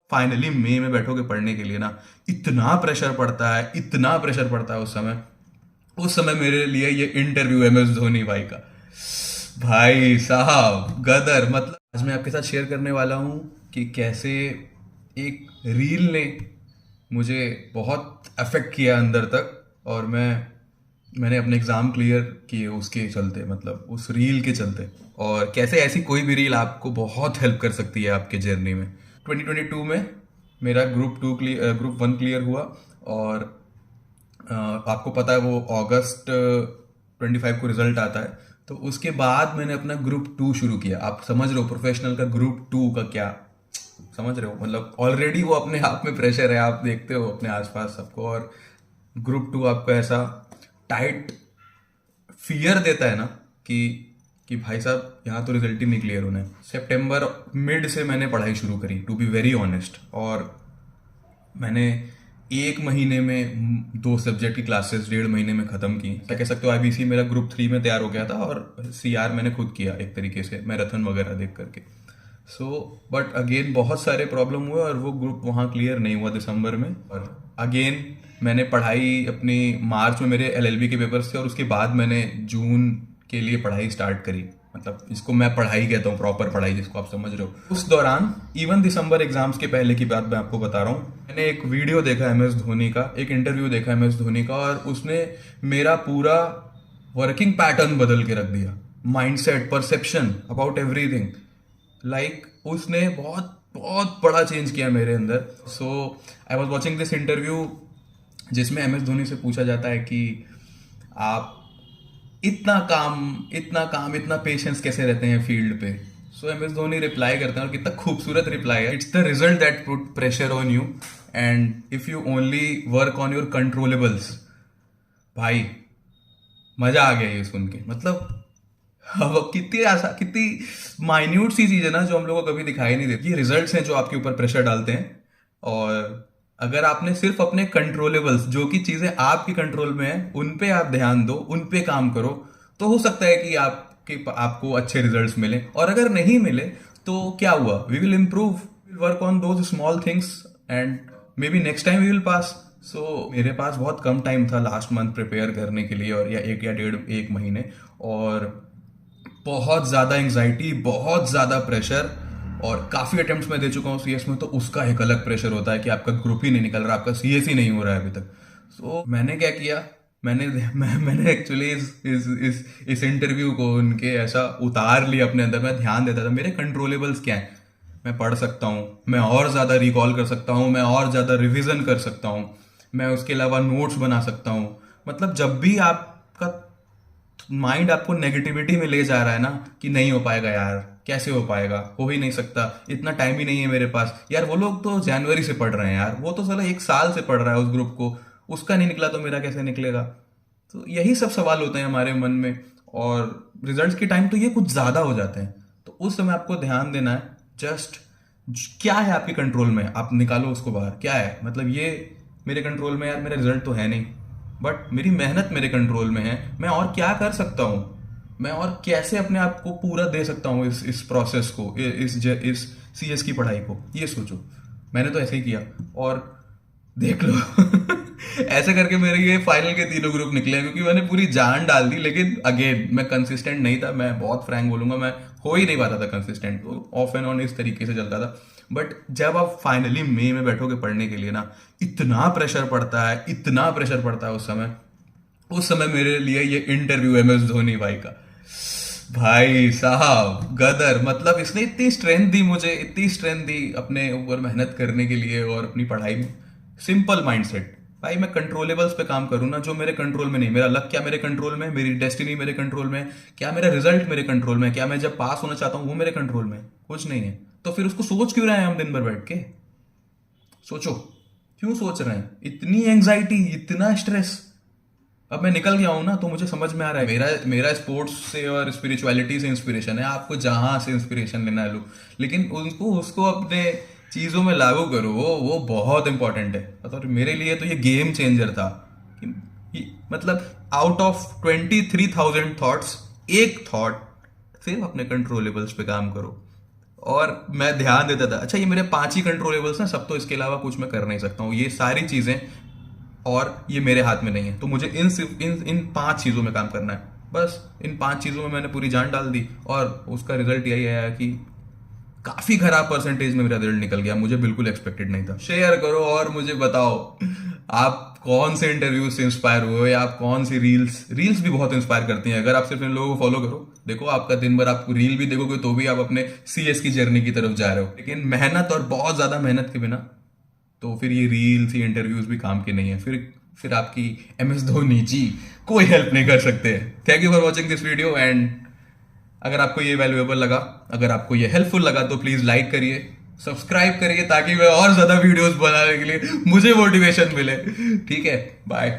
Finally मई में बैठोगे पढ़ने के लिए ना, इतना प्रेशर पड़ता है, इतना प्रेशर पड़ता है उस समय मेरे लिए ये इंटरव्यू MS धोनी भाई का, भाई साहब गदर। मतलब आज मैं आपके साथ शेयर करने वाला हूँ कि कैसे एक रील ने मुझे बहुत अफेक्ट किया अंदर तक, और मैंने अपने एग्ज़ाम क्लियर किए उसके चलते, मतलब उस रील के चलते। और कैसे ऐसी कोई भी रील आपको बहुत हेल्प कर सकती है आपके जर्नी में। 2022 में मेरा ग्रुप 1 क्लियर हुआ, और आपको पता है वो अगस्त 25 को रिजल्ट आता है। तो उसके बाद मैंने अपना ग्रुप 2 शुरू किया। आप समझ रहे हो प्रोफेशनल का ग्रुप 2 का क्या, समझ रहे हो? मतलब ऑलरेडी वो अपने आप में प्रेशर है, आप देखते हो अपने आसपास सबको, और ग्रुप 2 आपको ऐसा टाइट फियर देता है ना कि भाई साहब यहाँ तो रिजल्ट ही नहीं क्लियर होना है। सितंबर मिड से मैंने पढ़ाई शुरू करी, टू बी वेरी ऑनेस्ट। और मैंने 1 महीने में 2 सब्जेक्ट की क्लासेस 1.5 महीने में ख़त्म की। क्या कह सकते हो, IBC मेरा ग्रुप 3 में तैयार हो गया था, और CR मैंने खुद किया एक तरीके से मैराथन वगैरह देख करके। बट अगेन बहुत सारे प्रॉब्लम हुए, और वो ग्रुप वहाँ क्लियर नहीं हुआ दिसंबर में। और अगेन मैंने पढ़ाई अपनी मार्च में मेरे LLB के पेपर्स थे, और उसके बाद मैंने जून के लिए पढ़ाई स्टार्ट करी। मतलब इसको मैं पढ़ाई कहता हूँ, प्रॉपर पढ़ाई जिसको आप समझ रहे हो। उस दौरान इवन दिसंबर एग्जाम्स के पहले की बात मैं आपको बता रहा हूँ, मैंने एक वीडियो देखा MS धोनी का, एक इंटरव्यू देखा MS धोनी का, और उसने मेरा पूरा वर्किंग पैटर्न बदल के रख दिया। माइंडसेट, परसेप्शन अबाउट एवरीथिंग, उसने बहुत बहुत बड़ा चेंज किया मेरे अंदर। I was watching this interview जिसमें MS धोनी से पूछा जाता है कि आप इतना पेशेंस कैसे रहते हैं फील्ड पे। MS धोनी रिप्लाई करते हैं, और कितना खूबसूरत रिप्लाई है। It's the result that put pressure on you, and if you only work on your controllables. भाई मजा आ गया ये सुन के। मतलब अब कितनी माइन्यूट सी चीज है ना, जो हम लोगों को कभी दिखाई नहीं देती। ये रिजल्ट्स हैं जो आपके ऊपर प्रेशर डालते हैं। और अगर आपने सिर्फ अपने कंट्रोलेबल्स, जो कि चीजें आपके कंट्रोल में है, उन पे आप ध्यान दो, उन पे काम करो, तो हो सकता है कि आपको अच्छे रिजल्ट्स मिले। और अगर नहीं मिले तो क्या हुआ, we will improve, will work on those small things, and maybe next time we will pass. मेरे पास बहुत कम टाइम था लास्ट मंथ प्रिपेयर करने के लिए, और या 1 या 1.5 महीने, और बहुत ज़्यादा एंग्जाइटी, बहुत ज़्यादा प्रेशर। और काफ़ी अटेम्प्ट्स मैं दे चुका हूँ CS में, तो उसका एक अलग प्रेशर होता है कि आपका ग्रुप ही नहीं निकल रहा, आपका CS ही नहीं हो रहा है अभी तक। मैंने क्या किया, मैंने एक्चुअली इस इंटरव्यू को उनके ऐसा उतार लिया अपने अंदर। मैं ध्यान देता था मेरे कंट्रोलेबल्स क्या हैं। मैं पढ़ सकता हूँ, मैं और ज़्यादा रिकॉल कर सकता हूँ, मैं और ज़्यादा रिविज़न कर सकता हूँ, मैं उसके अलावा नोट्स बना सकता हूँ। मतलब जब भी आपका माइंड आपको नेगेटिविटी में ले जा रहा है ना, कि नहीं हो पाएगा यार, कैसे हो पाएगा, हो ही नहीं सकता, इतना टाइम ही नहीं है मेरे पास यार। वो लोग तो जनवरी से पढ़ रहे हैं यार, वो तो साला 1 साल से पढ़ रहा है उस ग्रुप को, उसका नहीं निकला तो मेरा कैसे निकलेगा। तो यही सब सवाल होते हैं हमारे मन में, और रिजल्ट्स के टाइम तो ये कुछ ज़्यादा हो जाते हैं। तो उस समय आपको ध्यान देना है, जस्ट क्या है आपके कंट्रोल में, आप निकालो उसको बाहर। क्या है, मतलब ये मेरे कंट्रोल में यार, मेरा रिजल्ट तो है नहीं, बट मेरी मेहनत मेरे कंट्रोल में है। मैं और क्या कर सकता हूँ, मैं और कैसे अपने आप को पूरा दे सकता हूँ इस प्रोसेस को, इस CS की पढ़ाई को, ये सोचो। मैंने तो ऐसे ही किया, और देख लो ऐसे करके मेरे ये फाइनल के 3 ग्रुप निकले, क्योंकि मैंने पूरी जान डाल दी। लेकिन अगेन मैं कंसिस्टेंट नहीं था, मैं बहुत फ्रैंक बोलूंगा, मैं हो ही नहीं पाता था कंसिस्टेंट, ऑफ एंड ऑन इस तरीके से चलता था। बट जब आप फाइनली मई में बैठोगे पढ़ने के लिए ना, इतना प्रेशर पड़ता है, इतना प्रेशर पड़ता है उस समय मेरे लिए ये इंटरव्यू MS धोनी भाई का, भाई साहब गदर। मतलब इसने इतनी स्ट्रेंथ दी मुझे, इतनी स्ट्रेंथ दी अपने ऊपर मेहनत करने के लिए और अपनी पढ़ाई में। सिंपल माइंडसेट, भाई मैं कंट्रोलेबल्स पे काम करूँ ना, जो मेरे कंट्रोल में नहीं। मेरा लक क्या मेरे कंट्रोल में, मेरी डेस्टिनी मेरे कंट्रोल में, क्या मेरा रिजल्ट मेरे कंट्रोल में, क्या मैं जब पास होना चाहता हूँ वो मेरे कंट्रोल में, कुछ नहीं है। तो फिर उसको सोच क्यों रहे हैं हम दिन भर बैठ के? सोचो, क्यों सोच रहे हैं? इतनी एंग्जाइटी, इतना स्ट्रेस। अब मैं निकल गया हूं ना, तो मुझे समझ में आ रहा है। मेरा मेरा स्पोर्ट्स से और स्पिरिचुअलिटी से इंस्पिरेशन है, आपको जहां से इंस्पिरेशन लेना है लो, लेकिन उसको अपने चीज़ों में लागू करो, वो बहुत इंपॉर्टेंट है। मतलब मेरे लिए तो ये गेम चेंजर था मतलब आउट ऑफ 23,000 थॉट्स, एक थॉट सिर्फ अपने कंट्रोलेबल्स पे काम करो, और मैं ध्यान देता था, अच्छा ये मेरे 5 ही कंट्रोलेबल्स हैं, सब तो इसके अलावा कुछ मैं कर नहीं सकता हूँ, ये सारी चीजें और ये मेरे हाथ में नहीं है, तो मुझे इन 5 चीजों में काम करना है। बस इन 5 चीजों में मैंने पूरी जान डाल दी और उसका रिजल्ट यही आया कि काफी खराब परसेंटेज में मेरा रिजल्ट निकल गया, मुझे बिल्कुल एक्सपेक्टेड नहीं था। शेयर करो और मुझे बताओ आप कौन से इंटरव्यू से इंस्पायर हुए, या आप कौन सी रील्स भी बहुत इंस्पायर करती हैं। अगर आप सिर्फ इन लोगों को फॉलो करो, देखो आपका दिन भर आप रील भी देखोगे तो भी आप अपने सीएस की जर्नी की तरफ जा रहे हो, लेकिन मेहनत और बहुत ज्यादा मेहनत के बिना तो फिर ये रील्स ये इंटरव्यूज भी काम के नहीं है, फिर आपकी MS धोनी जी कोई हेल्प नहीं कर सकते। Thank you for watching this video, and अगर आपको ये वैल्यूएबल लगा, अगर आपको ये हेल्पफुल लगा तो प्लीज लाइक करिए, सब्सक्राइब करिए, ताकि मैं और ज्यादा वीडियोस बनाने के लिए मुझे मोटिवेशन मिले। ठीक है, बाय।